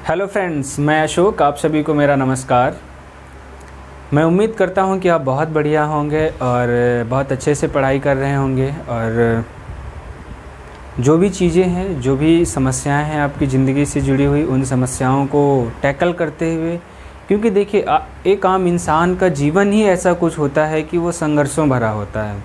Hello friends, मैं अशोक। आप सभी को मेरा नमस्कार। मैं उम्मीद करता हूं कि आप बहुत बढ़िया होंगे और बहुत अच्छे से पढ़ाई कर रहे होंगे और जो भी चीज़ें हैं, जो भी समस्याएं हैं आपकी ज़िंदगी से जुड़ी हुई, उन समस्याओं को टैकल करते हुए, क्योंकि देखिए एक आम इंसान का जीवन ही ऐसा कुछ होता है कि वो संघर्षों भरा होता है।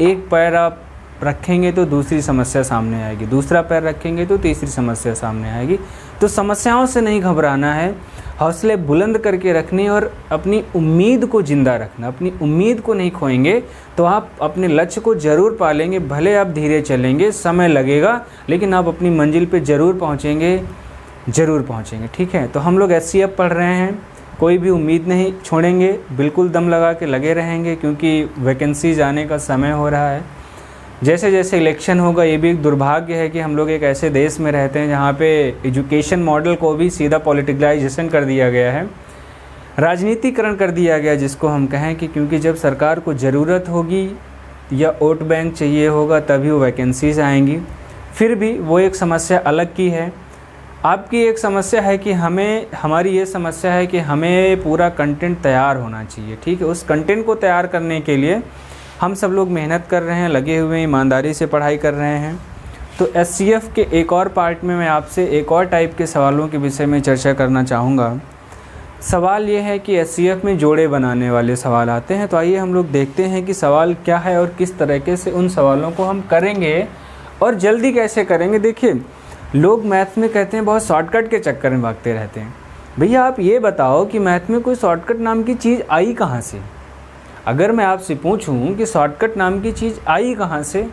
एक पैर आप रखेंगे तो दूसरी समस्या सामने आएगी, दूसरा पैर रखेंगे तो तीसरी समस्या सामने आएगी। तो समस्याओं से नहीं घबराना है, हौसले बुलंद करके रखने और अपनी उम्मीद को ज़िंदा रखना। अपनी उम्मीद को नहीं खोएंगे तो आप अपने लक्ष्य को ज़रूर पालेंगे। भले आप धीरे चलेंगे, समय लगेगा, लेकिन आप अपनी मंजिल पे ज़रूर पहुँचेंगे, ज़रूर पहुँचेंगे। ठीक है, तो हम लोग SCF पढ़ रहे हैं, कोई भी उम्मीद नहीं छोड़ेंगे, बिल्कुल दम लगा के लगे रहेंगे, क्योंकि वैकेंसीज आने का समय हो रहा है। जैसे जैसे इलेक्शन होगा, ये भी एक दुर्भाग्य है कि हम लोग एक ऐसे देश में रहते हैं जहाँ पे एजुकेशन मॉडल को भी सीधा पॉलिटिकलाइजेशन कर दिया गया है, राजनीतिकरण कर दिया गया जिसको हम कहें कि क्योंकि जब सरकार को ज़रूरत होगी या वोट बैंक चाहिए होगा तभी वो वैकेंसीज आएंगी। फिर भी वो एक समस्या अलग की है। आपकी एक समस्या है कि हमारी ये समस्या है कि हमें पूरा कंटेंट तैयार होना चाहिए। ठीक है, उस कंटेंट को तैयार करने के लिए हम सब लोग मेहनत कर रहे हैं, लगे हुए हैं, ईमानदारी से पढ़ाई कर रहे हैं। तो SCF के एक और पार्ट में मैं आपसे एक और टाइप के सवालों के विषय में चर्चा करना चाहूँगा। सवाल ये है कि SCF में जोड़े बनाने वाले सवाल आते हैं। तो आइए हम लोग देखते हैं कि सवाल क्या है और किस तरीके से उन सवालों को हम करेंगे और जल्दी कैसे करेंगे। देखिए, लोग मैथ में कहते हैं बहुत शॉर्टकट के चक्कर में भागते रहते हैं। भैया आप ये बताओ कि मैथ में कोई शॉर्टकट नाम की चीज़ आई कहाँ से? अगर मैं आपसे पूछूं कि शॉर्टकट नाम की चीज़ आई कहाँ से,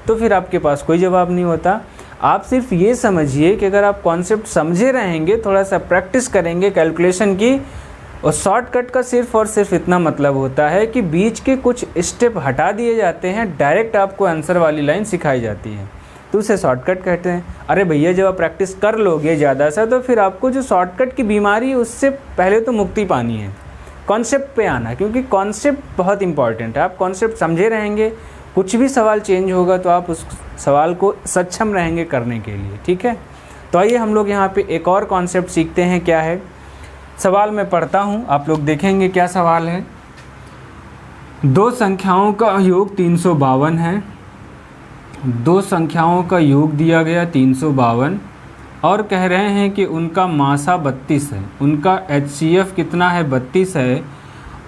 तो फिर आपके पास कोई जवाब नहीं होता। आप सिर्फ ये समझिए कि अगर आप कॉन्सेप्ट समझे रहेंगे, थोड़ा सा प्रैक्टिस करेंगे कैलकुलेशन की, और शॉर्टकट का सिर्फ और सिर्फ इतना मतलब होता है कि बीच के कुछ स्टेप हटा दिए जाते हैं, डायरेक्ट आपको आंसर वाली लाइन सिखाई जाती है, तो उसे शॉर्टकट कहते हैं। अरे भैया, जब आप प्रैक्टिस कर लोगे ज़्यादा सा, तो फिर आपको जो शॉर्टकट की बीमारी है उससे पहले तो मुक्ति पानी है, कॉन्सेप्ट पे आना, क्योंकि कॉन्सेप्ट बहुत इंपॉर्टेंट है। आप कॉन्सेप्ट समझे रहेंगे, कुछ भी सवाल चेंज होगा तो आप उस सवाल को सक्षम रहेंगे करने के लिए। ठीक है, तो आइए हम लोग यहाँ पे एक और कॉन्सेप्ट सीखते हैं। क्या है सवाल? मैं पढ़ता हूँ, आप लोग देखेंगे क्या सवाल है। दो संख्याओं का योग 352 है। दो संख्याओं का योग दिया गया 352 और कह रहे हैं कि उनका मासा 32 है, उनका HCF कितना है? 32 है।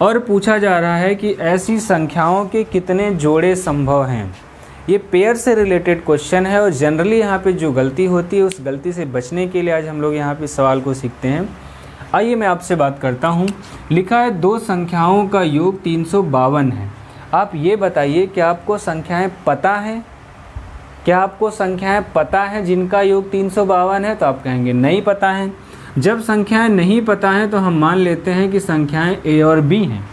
और पूछा जा रहा है कि ऐसी संख्याओं के कितने जोड़े संभव हैं। ये पेयर से रिलेटेड क्वेश्चन है और जनरली यहाँ पे जो गलती होती है उस गलती से बचने के लिए आज हम लोग यहाँ पे सवाल को सीखते हैं। आइए मैं आपसे बात करता हूँ। लिखा है दो संख्याओं का योग 352 है। आप ये बताइए कि आपको संख्याएँ पता हैं? क्या आपको संख्याएं पता हैं जिनका योग 352 है? तो आप कहेंगे नहीं पता हैं। जब संख्याएं नहीं पता हैं तो हम मान लेते हैं कि संख्याएं A और B हैं।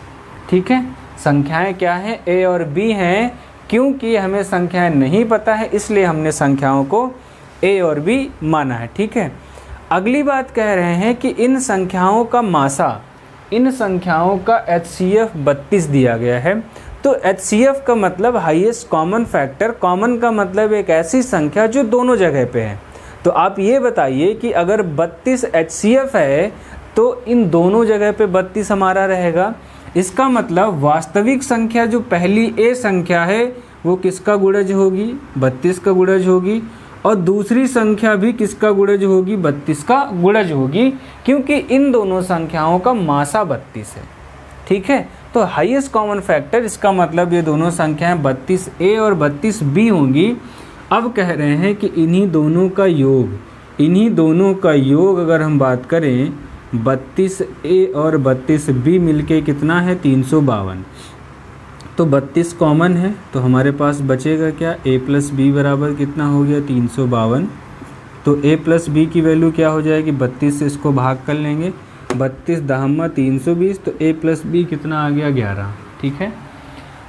ठीक है, संख्याएं क्या हैं? A और B हैं। क्योंकि हमें संख्याएं नहीं पता है इसलिए हमने संख्याओं को A और B माना है। ठीक है, अगली बात कह रहे हैं कि इन संख्याओं का मासा, इन संख्याओं का HCF 32 दिया गया है। तो HCF का मतलब हाईएस्ट कॉमन फैक्टर, कॉमन का मतलब एक ऐसी संख्या जो दोनों जगह पे है। तो आप ये बताइए कि अगर 32 HCF है तो इन दोनों जगह पे 32 हमारा रहेगा। इसका मतलब वास्तविक संख्या जो पहली A संख्या है वो किसका गुणज होगी? 32 का गुणज होगी। और दूसरी संख्या भी किसका गुणज होगी? 32 का गुणज होगी, क्योंकि इन दोनों संख्याओं का मासा 32 है। ठीक है, तो हाईएस्ट कॉमन फैक्टर, इसका मतलब ये दोनों संख्याएं 32A और 32B होंगी। अब कह रहे हैं कि इन्हीं दोनों का योग अगर हम बात करें 32A और 32B मिलके कितना है? 352। तो 32 कॉमन है तो हमारे पास बचेगा क्या? A + B बराबर कितना हो गया? 352। तो A + B की वैल्यू क्या हो जाएगी? 32 से इसको भाग कर लेंगे, 32 दहम्मा 320, तो A + B कितना आ गया? 11। ठीक है,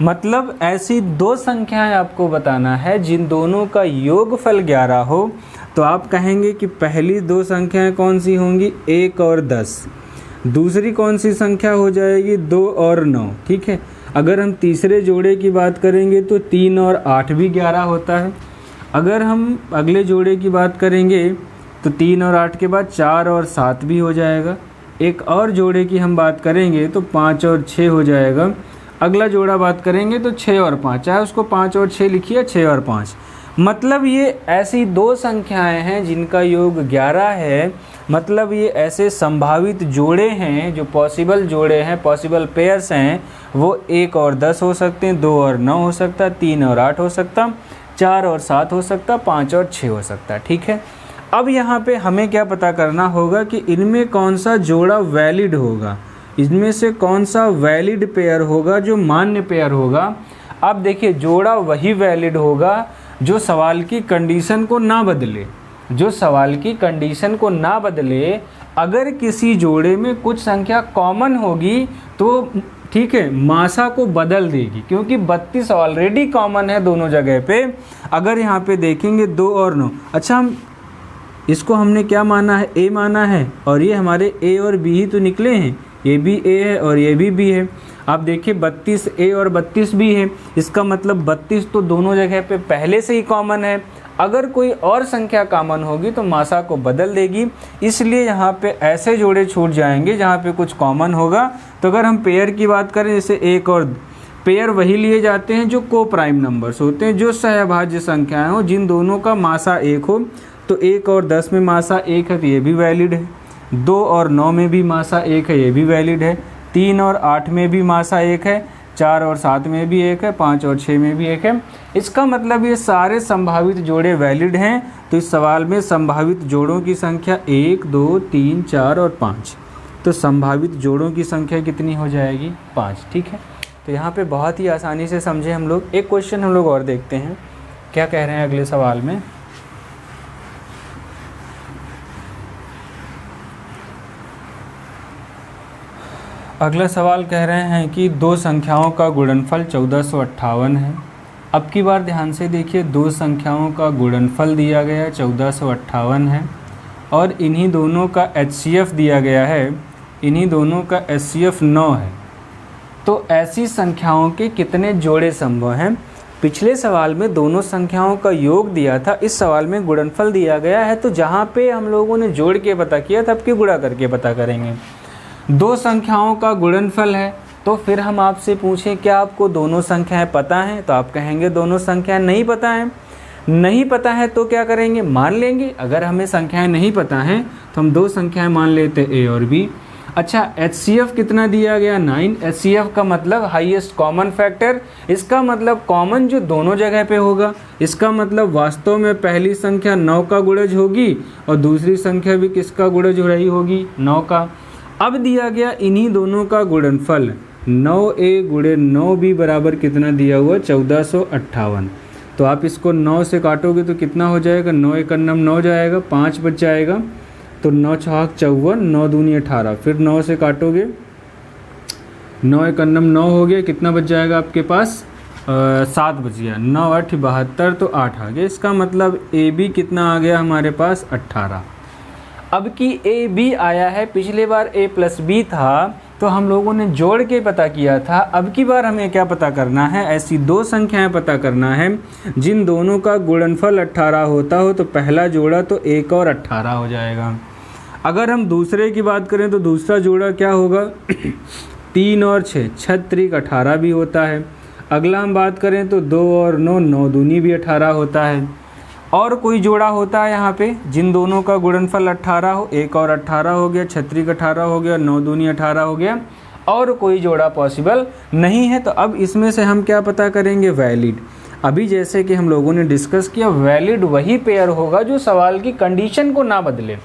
मतलब ऐसी दो संख्याएं आपको बताना है जिन दोनों का योगफल 11 हो। तो आप कहेंगे कि पहली दो संख्याएं कौन सी होंगी? 1 और 10। दूसरी कौन सी संख्या हो जाएगी? 2 और 9। ठीक है, अगर हम तीसरे जोड़े की बात करेंगे तो 3 और 8 भी 11 होता है। अगर हम अगले जोड़े की बात करेंगे तो 3 और 8 के बाद 4 और 7 भी हो जाएगा। एक और जोड़े की हम बात करेंगे तो 5 और 6 हो जाएगा। अगला जोड़ा बात करेंगे तो 6 और 5, चाहे उसको 5 और 6 लिखिए, 6 और 5। मतलब ये ऐसी दो संख्याएं हैं जिनका योग 11 है। मतलब ये ऐसे संभावित जोड़े हैं, जो पॉसिबल जोड़े हैं, पॉसिबल पेयर्स हैं, वो 1 और 10 हो सकते हैं, 2 और 9 हो सकता, 3 और 8 हो सकता, 4 और 7 हो सकता, 5 और 6 हो सकता। ठीक है, अब यहाँ पे हमें क्या पता करना होगा कि इनमें कौन सा जोड़ा वैलिड होगा, इनमें से कौन सा वैलिड पेयर होगा, जो मान्य पेयर होगा। अब देखिए, जोड़ा वही वैलिड होगा जो सवाल की कंडीशन को ना बदले, जो सवाल की कंडीशन को ना बदले। अगर किसी जोड़े में कुछ संख्या कॉमन होगी तो ठीक है, मासा को बदल देगी, क्योंकि 32 ऑलरेडी कॉमन है दोनों जगह पे। अगर यहाँ पे देखेंगे 2 और 9, अच्छा हम इसको हमने क्या माना है, ए माना है, और ये हमारे ए और बी ही तो निकले हैं, ये भी ए है और ये भी बी है। आप देखिए 32 ए और 32 बी है, इसका मतलब 32 तो दोनों जगह पे पहले से ही कॉमन है। अगर कोई और संख्या कॉमन होगी तो मासा को बदल देगी, इसलिए यहाँ पे ऐसे जोड़े छूट जाएंगे जहाँ पे कुछ कॉमन होगा। तो अगर हम पेयर की बात करें, जैसे एक और पेयर वही लिए जाते हैं जो को प्राइम नंबर्स होते हैं, जो सहभाज्य संख्याएं हो, जिन दोनों का मासा 1 हो। तो 1 और 10 में मासा 1 है तो ये भी वैलिड है, 2 और 9 में भी मासा 1 है, ये भी वैलिड है, 3 और 8 में भी मासा 1 है, 4 और 7 में भी 1 है, 5 और 6 में भी 1 है। इसका मतलब ये सारे संभावित जोड़े वैलिड हैं। तो इस सवाल में संभावित जोड़ों की संख्या 1, 2, 3, 4 और 5। तो संभावित जोड़ों की संख्या कितनी हो जाएगी, 5। ठीक है, तो यहाँ पे बहुत ही आसानी से समझे हम लोग। एक क्वेश्चन हम लोग और देखते हैं, क्या कह रहे हैं अगले सवाल में। अगला सवाल कह रहे हैं कि दो संख्याओं का गुणनफल 1458 है। अब की बार ध्यान से देखिए, दो संख्याओं का गुणनफल दिया गया 1458 है और इन्हीं दोनों का HCF दिया गया है, इन्हीं दोनों का HCF 9 है। तो ऐसी संख्याओं के कितने जोड़े संभव हैं। पिछले सवाल में दोनों संख्याओं का योग दिया था, इस सवाल में गुणनफल दिया गया है। तो जहाँ पे हम लोगों ने जोड़ के पता किया था, अब की गुणा करके पता करेंगे। दो संख्याओं का गुणनफल है, तो फिर हम आपसे पूछें क्या आपको दोनों संख्याएं पता हैं, तो आप कहेंगे दोनों संख्याएं नहीं पता हैं। नहीं पता है तो क्या करेंगे, मान लेंगे। अगर हमें संख्याएं नहीं पता हैं तो हम दो संख्याएं मान लेते ए और बी। अच्छा, HCF कितना दिया गया, 9। HCF का मतलब हाईएस्ट कॉमन फैक्टर, इसका मतलब कॉमन जो दोनों जगह पे होगा। इसका मतलब वास्तव में पहली संख्या 9 का गुणज होगी और दूसरी संख्या भी किसका गुणज हो रही होगी, 9 का। अब दिया गया इन्हीं दोनों का गुणनफल, 9A गुणे 9B बराबर कितना दिया हुआ, 1458। तो आप इसको 9 से काटोगे तो कितना हो जाएगा, 9 एकन्नम 9 जाएगा, 5 बच जाएगा। तो 9 छाक 54, 9 दूनी 18, फिर 9 से काटोगे, 9 एकन्नम 9 हो गया, कितना बच जाएगा आपके पास, 7 बच गया, 9 8 72, तो 8 आ गया। इसका मतलब AB कितना आ गया हमारे पास, 18। अब की AB आया है, पिछले बार A + B था तो हम लोगों ने जोड़ के पता किया था। अब की बार हमें क्या पता करना है, ऐसी दो संख्याएं पता करना है जिन दोनों का गुणनफल 18 होता हो। तो पहला जोड़ा तो 1 और 18 हो जाएगा। अगर हम दूसरे की बात करें तो दूसरा जोड़ा क्या होगा, 3 और 6, 6 त्रिक 18 भी होता है। अगला हम बात करें तो 2 और 9, 9 दूनी भी 18 होता है। और कोई जोड़ा होता है यहाँ पे जिन दोनों का गुणनफल 18 हो, 1 और 18 हो गया, 6 त्रिक 18 हो गया, 9 दूनी 18 हो गया। और कोई जोड़ा पॉसिबल नहीं है। तो अब इसमें से हम क्या पता करेंगे, वैलिड। अभी जैसे कि हम लोगों ने डिस्कस किया, वैलिड वही पेयर होगा जो सवाल की कंडीशन को ना बदले।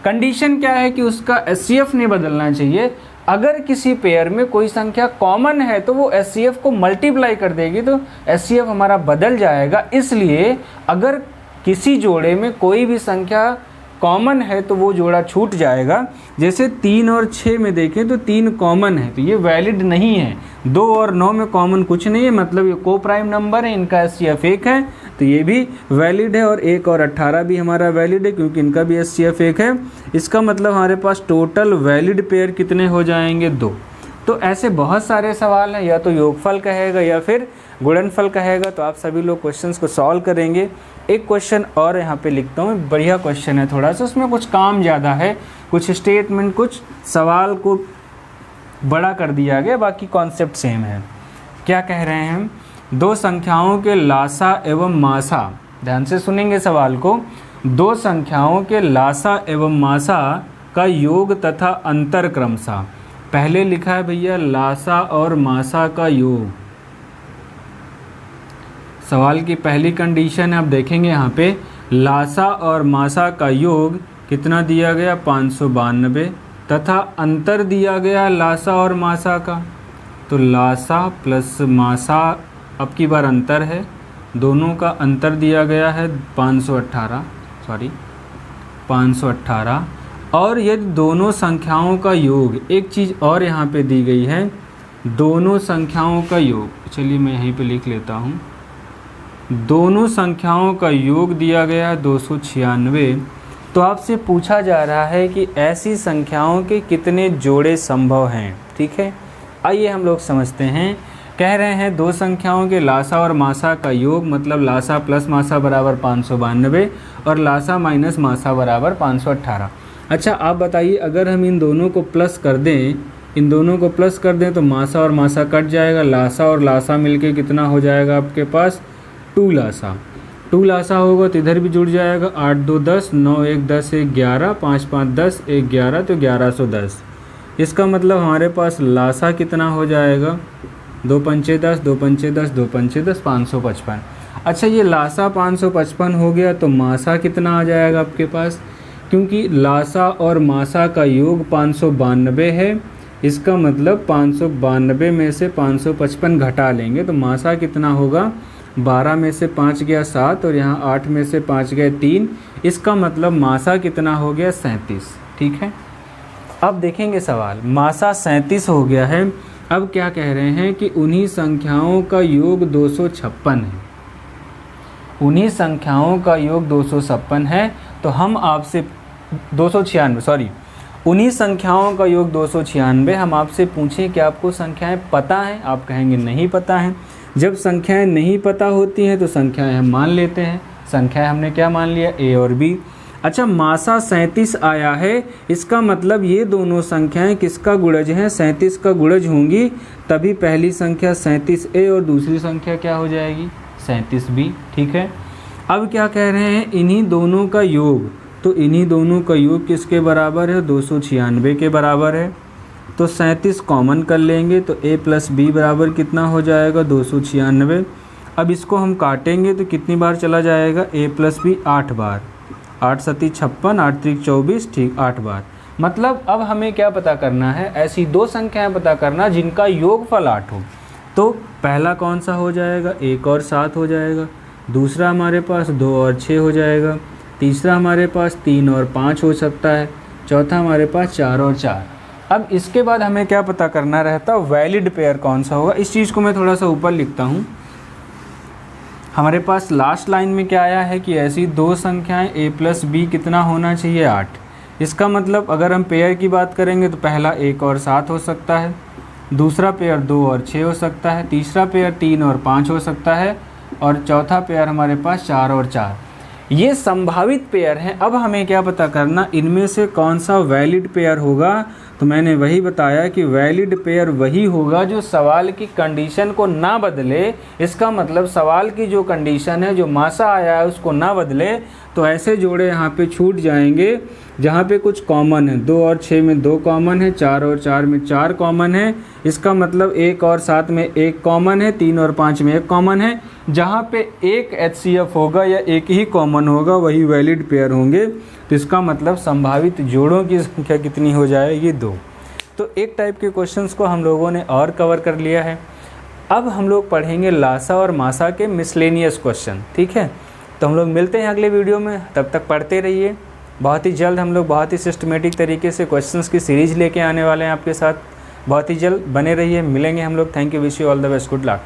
कंडीशन क्या है कि उसका HCF नहीं बदलना चाहिए। अगर किसी पेयर में कोई संख्या कॉमन है तो वो HCF को मल्टीप्लाई कर देगी, तो HCF हमारा बदल जाएगा। इसलिए अगर किसी जोड़े में कोई भी संख्या कॉमन है तो वो जोड़ा छूट जाएगा। जैसे 3 और 6 में देखें तो 3 कॉमन है तो ये वैलिड नहीं है। 2 और 9 में कॉमन कुछ नहीं है, मतलब ये को प्राइम नंबर है, इनका HCF 1 है तो ये भी वैलिड है। और 1 और 18 भी हमारा वैलिड है क्योंकि इनका भी HCF 1 है। इसका मतलब हमारे पास टोटल वैलिड पेयर कितने हो जाएंगे, 2। तो ऐसे बहुत सारे सवाल हैं, या तो योगफल कहेगा या फिर गुणनफल कहेगा। तो आप सभी लोग क्वेश्चंस को सॉल्व करेंगे एक क्वेश्चन और यहाँ पे लिखता हूँ, बढ़िया क्वेश्चन है थोड़ा सा, उसमें कुछ काम ज़्यादा है, कुछ स्टेटमेंट, कुछ सवाल को बड़ा कर दिया गया, बाकी कॉन्सेप्ट सेम है। क्या कह रहे हैं? दो संख्याओं के लासा एवं मासा, ध्यान से सुनेंगे सवाल को, दो संख्याओं के लासा एवं मासा का योग तथा अंतर क्रमशः। पहले लिखा है भैया लासा और मासा का योग। सवाल की पहली कंडीशन है, आप देखेंगे यहाँ पे लासा और मासा का योग कितना दिया गया 592, तथा अंतर दिया गया लासा और मासा का, तो लासा प्लस मासा अब की बार अंतर है, दोनों का अंतर दिया गया है 518। और यदि दोनों संख्याओं का योग, एक चीज़ और यहाँ पे दी गई है, दोनों संख्याओं का योग, चलिए मैं यहीं पे लिख लेता हूँ, दोनों संख्याओं का योग दिया गया है 296। तो आपसे पूछा जा रहा है कि ऐसी संख्याओं के कितने जोड़े संभव हैं। ठीक है, आइए हम लोग समझते हैं। कह रहे हैं दो संख्याओं के लासा और मासा का योग, मतलब लासा प्लस मासा बराबर 592 और लासा माइनस मासा बराबर 518। अच्छा आप बताइए, अगर हम इन दोनों को प्लस कर दें, तो मासा और मासा कट जाएगा, लासा और लासा मिलके कितना हो जाएगा आपके पास 2 लासा। 2 लासा होगा तो इधर भी जुड़ जाएगा, 8 2 10, 9 1 10 1 11, 5 5 10 1 11, तो 1110। इसका मतलब हमारे पास लासा कितना हो जाएगा 2 पंचे 10, 2 पंचे 10, 2 पंचे 10, 555। अच्छा ये लासा 555 हो गया, तो मासा कितना आ जाएगा आपके पास, क्योंकि लासा और मासा का योग 592 है, इसका मतलब 592 में से 555 घटा लेंगे तो मासा कितना होगा, 12 में से 5 गया 7 और यहाँ 8 में से 5 गए 3, इसका मतलब मासा कितना हो गया 37। ठीक है, अब देखेंगे सवाल, मासा 37 हो गया है। अब क्या कह रहे हैं कि उन्हीं संख्याओं का योग 256 है, उन्हीं संख्याओं का योग 256 है। तो हम आपसे 296, सॉरी, उन्हीं संख्याओं का योग 296। हम आपसे पूछें कि आपको संख्याएं पता हैं, आप कहेंगे नहीं पता हैं। जब संख्याएं नहीं पता होती हैं तो संख्याएं हम मान लेते हैं, संख्याएं हमने क्या मान लिया, ए और बी। अच्छा मासा 37 आया है, इसका मतलब ये दोनों संख्याएं किसका गुणज हैं, 37 का गुणज होंगी, तभी पहली संख्या 37A और दूसरी संख्या क्या हो जाएगी 37B। ठीक है, अब क्या कह रहे हैं, इन्हीं दोनों का योग, तो इन्हीं दोनों का योग किसके बराबर है 296 के बराबर है। तो 37 कॉमन कर लेंगे तो a प्लस बी बराबर कितना हो जाएगा 296। अब इसको हम काटेंगे तो कितनी बार चला जाएगा, a प्लस बी 8 बार, 8 सती 56, 8 त्रिक 24, ठीक 8 बार। मतलब अब हमें क्या पता करना है, ऐसी दो संख्याएं पता करना जिनका योगफल 8 हो। तो पहला कौन सा हो जाएगा, 1 और 7 हो जाएगा, दूसरा हमारे पास 2 और 6 हो जाएगा, तीसरा हमारे पास 3 और 5 हो सकता है, चौथा हमारे पास 4 और 4। अब इसके बाद हमें क्या पता करना रहता, वैलिड पेयर कौन सा होगा। इस चीज़ को मैं थोड़ा सा ऊपर लिखता हूँ। हमारे पास लास्ट लाइन में क्या आया है कि ऐसी दो संख्याएं a प्लस बी कितना होना चाहिए 8। इसका मतलब अगर हम पेयर की बात करेंगे तो पहला 1 और 7 हो सकता है, दूसरा पेयर 2 और 6 हो सकता है, तीसरा पेयर 3 और 5 हो सकता है, और चौथा पेयर हमारे पास 4 और 4। ये संभावित पेयर हैं। अब हमें क्या पता करना, इनमें से कौन सा वैलिड पेयर होगा। तो मैंने वही बताया कि वैलिड पेयर वही होगा जो सवाल की कंडीशन को ना बदले। इसका मतलब सवाल की जो कंडीशन है, जो मासा आया है उसको ना बदले। तो ऐसे जोड़े यहाँ पे छूट जाएंगे जहाँ पे कुछ कॉमन है। 2 और 6 में 2 कॉमन है, 4 और 4 में 4 कॉमन है। इसका मतलब 1 और 7 में 1 कॉमन है, 3 और 5 में 1 कॉमन है। जहाँ पे एक HCF होगा या एक ही कॉमन होगा वही वैलिड पेयर होंगे। तो इसका मतलब संभावित जोड़ों की संख्या कितनी हो जाएगी 2। तो एक टाइप के क्वेश्चंस को हम लोगों ने और कवर कर लिया है। अब हम लोग पढ़ेंगे लासा और मासा के मिसलेनियस क्वेश्चन। ठीक है, तो हम लोग मिलते हैं अगले वीडियो में। तब तक पढ़ते रहिए। बहुत ही जल्द हम लोग बहुत ही सिस्टमेटिक तरीके से क्वेश्चंस की सीरीज़ लेके आने वाले हैं आपके साथ। बहुत ही जल्द बने रहिए, मिलेंगे हम लोग। Thank you, wish you all the best, good luck.